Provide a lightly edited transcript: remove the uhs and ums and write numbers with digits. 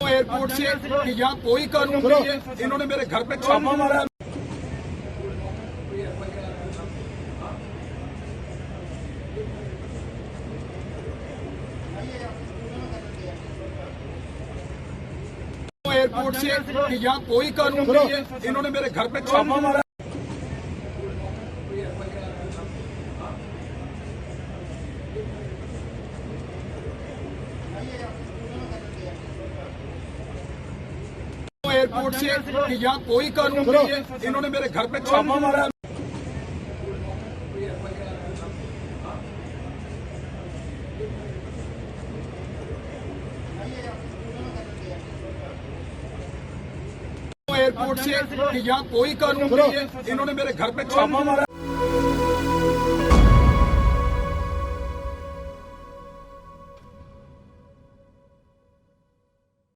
Airport से कि यहाँ कोई कानून नहीं है, इन्होंने मेरे घर पे छापा मारा। एयरपोर्ट से कि यहाँ कोई कानून नहीं है, इन्होंने मेरे घर पे छापा मारा। एयरपोर्ट से कि यहाँ कोई कानून नहीं है, इन्होंने मेरे घर पे छापा मारा। एयरपोर्ट से कि यहाँ कोई कानून नहीं है, इन्होंने मेरे घर पे छापा मारा।